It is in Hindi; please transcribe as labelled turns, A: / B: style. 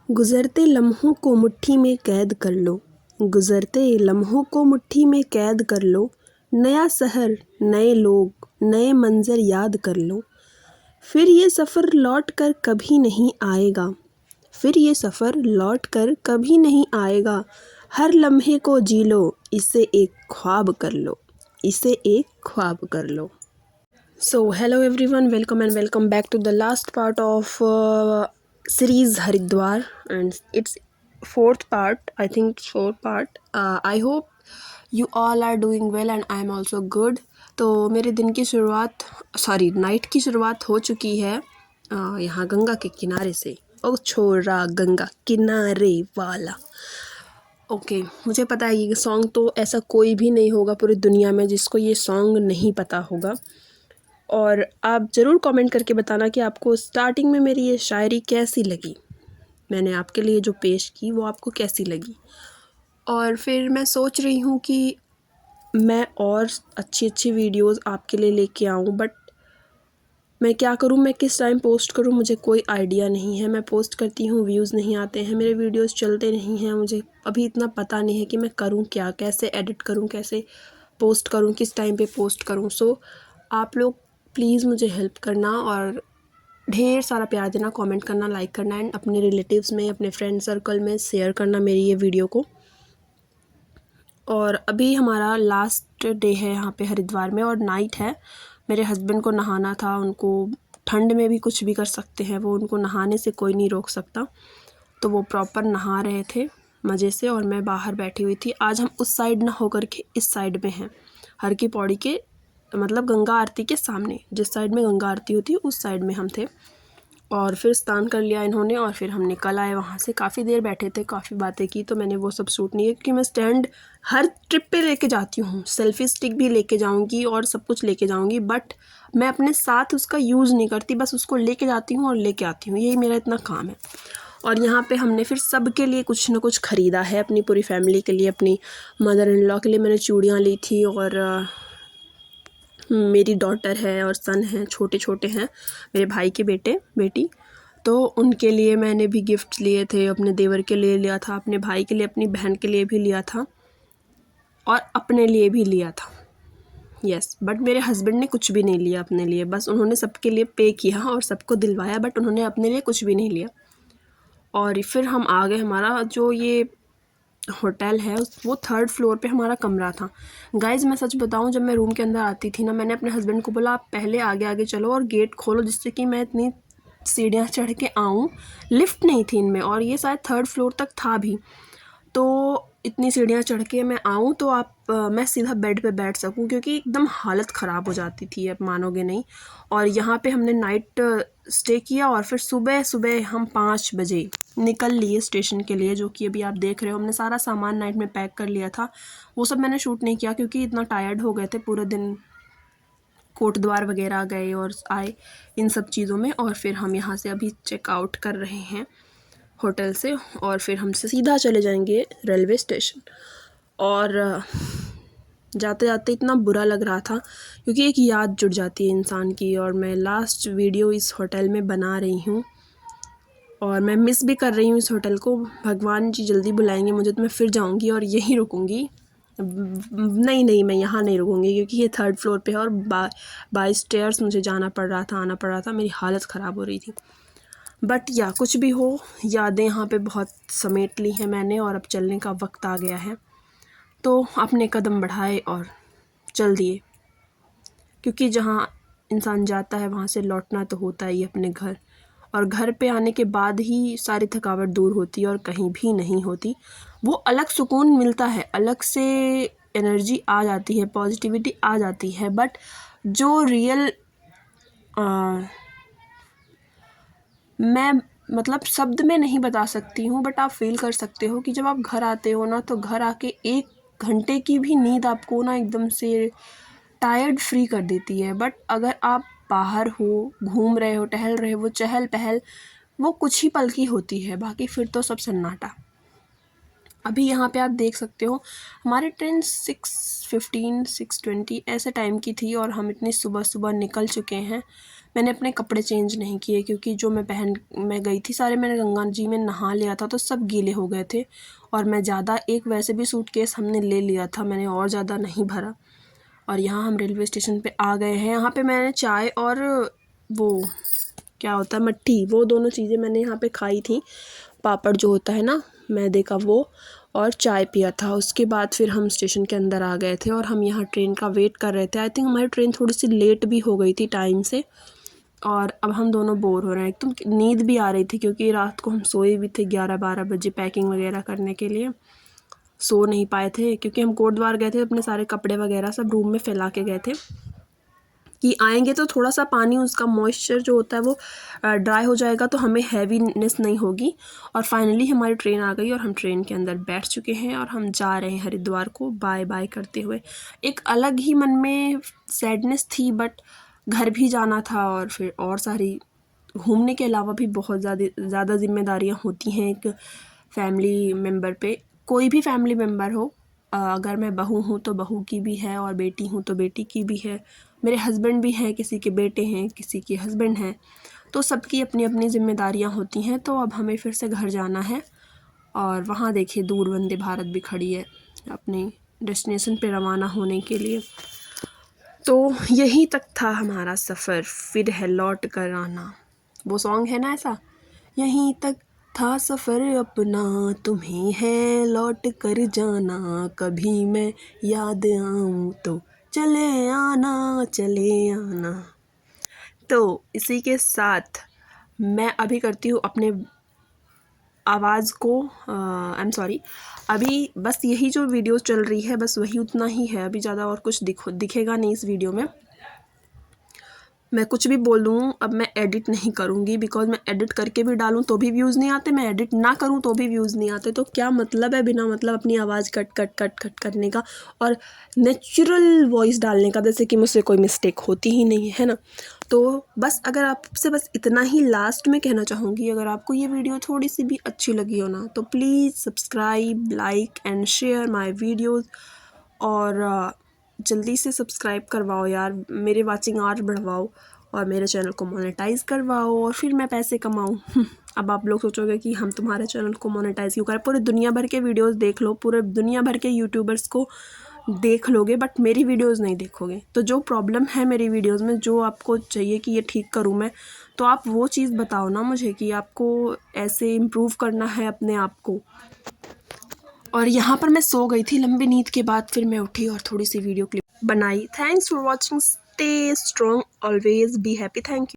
A: गुज़रते लम्हों को मुट्ठी में कैद कर लो, गुज़रते लम्हों को मुट्ठी में कैद कर लो। नया शहर, नए लोग, नए मंज़र याद कर लो। फिर ये सफ़र लौट कर कभी नहीं आएगा, फिर ये सफ़र लौट कर कभी नहीं आएगा। हर लम्हे को जी लो, इसे एक ख्वाब कर लो, इसे एक ख्वाब कर लो। So hello everyone, welcome and welcome back to the last part of series Haridwar, and it's fourth part. I think fourth part. I hope you all are doing well and I am also good. तो मेरे दिन की शुरुआत नाइट की शुरुआत हो चुकी है यहाँ गंगा के किनारे से। ओ छोरा गंगा किनारे वाला। ओके मुझे पता है ये सॉन्ग तो ऐसा कोई भी नहीं होगा पूरी दुनिया में जिसको ये सॉन्ग नहीं पता होगा, और आप ज़रूर कमेंट करके बताना कि आपको स्टार्टिंग में मेरी ये शायरी कैसी लगी, मैंने आपके लिए जो पेश की वो आपको कैसी लगी। और फिर मैं सोच रही हूँ कि मैं और अच्छी अच्छी वीडियोस आपके लिए लेके आऊँ, बट मैं क्या करूँ, मैं किस टाइम पोस्ट करूँ, मुझे कोई आइडिया नहीं है। मैं पोस्ट करती हूँ, व्यूज़ नहीं आते हैं, मेरे वीडियोस चलते नहीं हैं। मुझे अभी इतना पता नहीं है कि मैं करूँ क्या, कैसे एडिट करूँ, कैसे पोस्ट करूँ, किस टाइम पे पोस्ट करूँ। सो आप लोग प्लीज़ मुझे हेल्प करना और ढेर सारा प्यार देना, कमेंट करना, लाइक करना एंड अपने रिलेटिव्स में, अपने फ्रेंड सर्कल में शेयर करना मेरी ये वीडियो को। और अभी हमारा लास्ट डे है यहाँ पे हरिद्वार में और नाइट है। मेरे हस्बैंड को नहाना था, उनको ठंड में भी कुछ भी कर सकते हैं वो, उनको नहाने से कोई नहीं रोक सकता। तो वो प्रॉपर नहा रहे थे मज़े से और मैं बाहर बैठी हुई थी। आज हम उस साइड ना होकर के इस साइड में हैं, हर की पौड़ी के मतलब गंगा आरती के सामने, जिस साइड में गंगा आरती होती है उस साइड में हम थे। और फिर स्नान कर लिया इन्होंने और फिर हम निकल आए वहाँ से। काफ़ी देर बैठे थे, काफ़ी बातें की, तो मैंने वो सब शूट नहीं किया क्योंकि मैं स्टैंड हर ट्रिप पे लेके जाती हूँ, सेल्फी स्टिक भी लेके जाऊँगी और सब कुछ लेके जाऊँगी, बट मैं अपने साथ उसका यूज़ नहीं करती, बस उसको लेके जाती हूँ और लेके आती हूँ, यही मेरा इतना काम है। और यहाँ पे हमने फिर सबके लिए कुछ ना कुछ ख़रीदा है, अपनी पूरी फैमिली के लिए, अपनी मदर इन लॉ के लिए मैंने चूड़ियाँ ली थी, और मेरी डॉटर है और सन हैं, छोटे छोटे हैं मेरे भाई के बेटे बेटी, तो उनके लिए मैंने भी गिफ्ट लिए थे। अपने देवर के लिए लिया था, अपने भाई के लिए, अपनी बहन के लिए भी लिया था और अपने लिए भी लिया था। यस, बट मेरे हस्बैंड ने कुछ भी नहीं लिया अपने लिए, बस उन्होंने सबके लिए पे किया और सबको दिलवाया, बट उन्होंने अपने लिए कुछ भी नहीं लिया। और फिर हम आ गए, हमारा जो ये होटल है वो 3rd फ्लोर पे हमारा कमरा था। गाइज़ मैं सच बताऊं, जब मैं रूम के अंदर आती थी ना, मैंने अपने हस्बैंड को बोला आप पहले आगे आगे चलो और गेट खोलो जिससे कि मैं इतनी सीढ़ियाँ चढ़ के आऊँ। लिफ्ट नहीं थी इनमें और ये शायद 3rd फ्लोर तक था भी, तो इतनी सीढ़ियाँ चढ़ के मैं आऊँ तो मैं सीधा बेड पे बैठ सकूँ, क्योंकि एकदम हालत ख़राब हो जाती थी, आप मानोगे नहीं। और यहाँ पे हमने नाइट स्टे किया और फिर सुबह सुबह हम 5 बजे निकल लिए स्टेशन के लिए, जो कि अभी आप देख रहे हो। हमने सारा सामान नाइट में पैक कर लिया था, वो सब मैंने शूट नहीं किया क्योंकि इतना टायर्ड हो गए थे, पूरे दिन कोटद्वार वगैरह गए और आए इन सब चीज़ों में। और फिर हम यहाँ से अभी चेकआउट कर रहे हैं होटल से और फिर हमसे सीधा चले जाएंगे रेलवे स्टेशन। और जाते जाते इतना बुरा लग रहा था क्योंकि एक याद जुड़ जाती है इंसान की, और मैं लास्ट वीडियो इस होटल में बना रही हूँ और मैं मिस भी कर रही हूँ इस होटल को। भगवान जी जल्दी बुलाएंगे मुझे तो मैं फिर जाऊँगी और यहीं रुकूँगी। नहीं, मैं यहाँ नहीं रुकूँगी क्योंकि ये 3rd फ्लोर पे है और बाय स्टेयर्स मुझे जाना पड़ रहा था, आना पड़ रहा था, मेरी हालत ख़राब हो रही थी। बट या कुछ भी हो, यादें यहाँ पे बहुत समेट ली हैं मैंने और अब चलने का वक्त आ गया है। तो अपने कदम बढ़ाए और चल दिए, क्योंकि जहाँ इंसान जाता है वहाँ से लौटना तो होता ही अपने घर, और घर पे आने के बाद ही सारी थकावट दूर होती है और कहीं भी नहीं होती। वो अलग सुकून मिलता है, अलग से एनर्जी आ जाती है, पॉजिटिविटी आ जाती है, बट जो रियल मैं मतलब शब्द में नहीं बता सकती हूँ, बट आप फील कर सकते हो कि जब आप घर आते हो ना, तो घर आके 1 घंटे की भी नींद आपको ना एकदम से टायर्ड फ्री कर देती है। बट अगर आप बाहर हो, घूम रहे हो, टहल रहे हो, वो चहल पहल वो कुछ ही पल की होती है, बाकी फिर तो सब सन्नाटा। अभी यहाँ पे आप देख सकते हो हमारी ट्रेन 6:15 6:20 ऐसे टाइम की थी और हम इतनी सुबह सुबह निकल चुके हैं। मैंने अपने कपड़े चेंज नहीं किए क्योंकि जो मैं गई थी सारे मैंने गंगा जी में नहा लिया था तो सब गीले हो गए थे। और मैं ज़्यादा एक वैसे भी सूटकेस हमने ले लिया था, मैंने और ज़्यादा नहीं भरा। और यहाँ हम रेलवे स्टेशन पे आ गए हैं। यहाँ पे मैंने चाय और वो क्या होता है मट्ठी, वो दोनों चीज़ें मैंने यहाँ पे खाई थी। पापड़ जो होता है ना मैदे का वो, और चाय पिया था। उसके बाद फिर हम स्टेशन के अंदर आ गए थे और हम यहाँ ट्रेन का वेट कर रहे थे। आई थिंक हमारी ट्रेन थोड़ी सी लेट भी हो गई थी टाइम से। और अब हम दोनों बोर हो रहे हैं, एकदम नींद भी आ रही थी क्योंकि रात को हम सोए भी थे 11-12 बजे पैकिंग वगैरह करने के लिए। सो नहीं पाए थे क्योंकि हम कोटद्वार गए थे, अपने सारे कपड़े वगैरह सब रूम में फैला के गए थे कि आएंगे तो थोड़ा सा पानी उसका मॉइस्चर जो होता है वो ड्राई हो जाएगा तो हमें हैवीनेस नहीं होगी। और फाइनली हमारी ट्रेन आ गई और हम ट्रेन के अंदर बैठ चुके हैं और हम जा रहे हैं हरिद्वार को बाय बाय करते हुए। एक अलग ही मन में सैडनेस थी, बट घर भी जाना था और फिर और सारी घूमने के अलावा भी बहुत ज़्यादा जिम्मेदारियाँ होती हैं एक फैमिली मेम्बर पे। कोई भी फैमिली मेम्बर हो, अगर मैं बहू हूँ तो बहू की भी है और बेटी हूँ तो बेटी की भी है। मेरे हस्बैंड भी हैं, किसी के बेटे हैं, किसी के हस्बैंड हैं, तो सबकी अपनी अपनी जिम्मेदारियाँ होती हैं। तो अब हमें फिर से घर जाना है और वहाँ देखिए दूर वंदे भारत भी खड़ी है अपनी डेस्टिनेशन पे रवाना होने के लिए। तो यहीं तक था हमारा सफ़र, फिर है लौट कर आना। वो सॉन्ग है ना ऐसा, यहीं तक था सफ़र अपना तुम्हें है लौट कर जाना, कभी मैं याद आऊँ तो चले आना चले आना। तो इसी के साथ मैं अभी करती हूँ अपने आवाज़ को आई एम सॉरी, अभी बस यही जो वीडियो चल रही है बस वही उतना ही है, अभी ज़्यादा और कुछ दिखेगा नहीं इस वीडियो में। मैं कुछ भी बोल दूँ अब मैं एडिट नहीं करूँगी, बिकॉज मैं एडिट करके भी डालूँ तो भी व्यूज़ नहीं आते, मैं एडिट ना करूँ तो भी व्यूज़ नहीं आते। तो क्या मतलब है बिना मतलब अपनी आवाज़ कट करने का और नेचुरल वॉइस डालने का, जैसे कि मुझसे कोई मिस्टेक होती ही नहीं है ना। तो बस अगर आपसे बस इतना ही लास्ट में कहना चाहूँगी, अगर आपको ये वीडियो थोड़ी सी भी अच्छी लगी हो ना तो please subscribe, like and share my videos. और जल्दी से सब्सक्राइब करवाओ यार, मेरे वाचिंग आवर बढ़वाओ और मेरे चैनल को मोनेटाइज़ करवाओ और फिर मैं पैसे कमाऊँ। अब आप लोग सोचोगे कि हम तुम्हारे चैनल को मोनेटाइज़ क्यों करें, पूरे दुनिया भर के वीडियोस देख लो, पूरे दुनिया भर के यूट्यूबर्स को देख लोगे बट मेरी वीडियोस नहीं देखोगे। तो जो प्रॉब्लम है मेरी वीडियोस में, जो आपको चाहिए कि ये ठीक करूँ मैं, तो आप वो चीज़ बताओ ना मुझे कि आपको ऐसे इम्प्रूव करना है अपने आप को। और यहाँ पर मैं सो गई थी लंबी नींद के बाद, फिर मैं उठी और थोड़ी सी वीडियो क्लिप बनाई। Thanks for watching, stay strong, always be happy, thank you.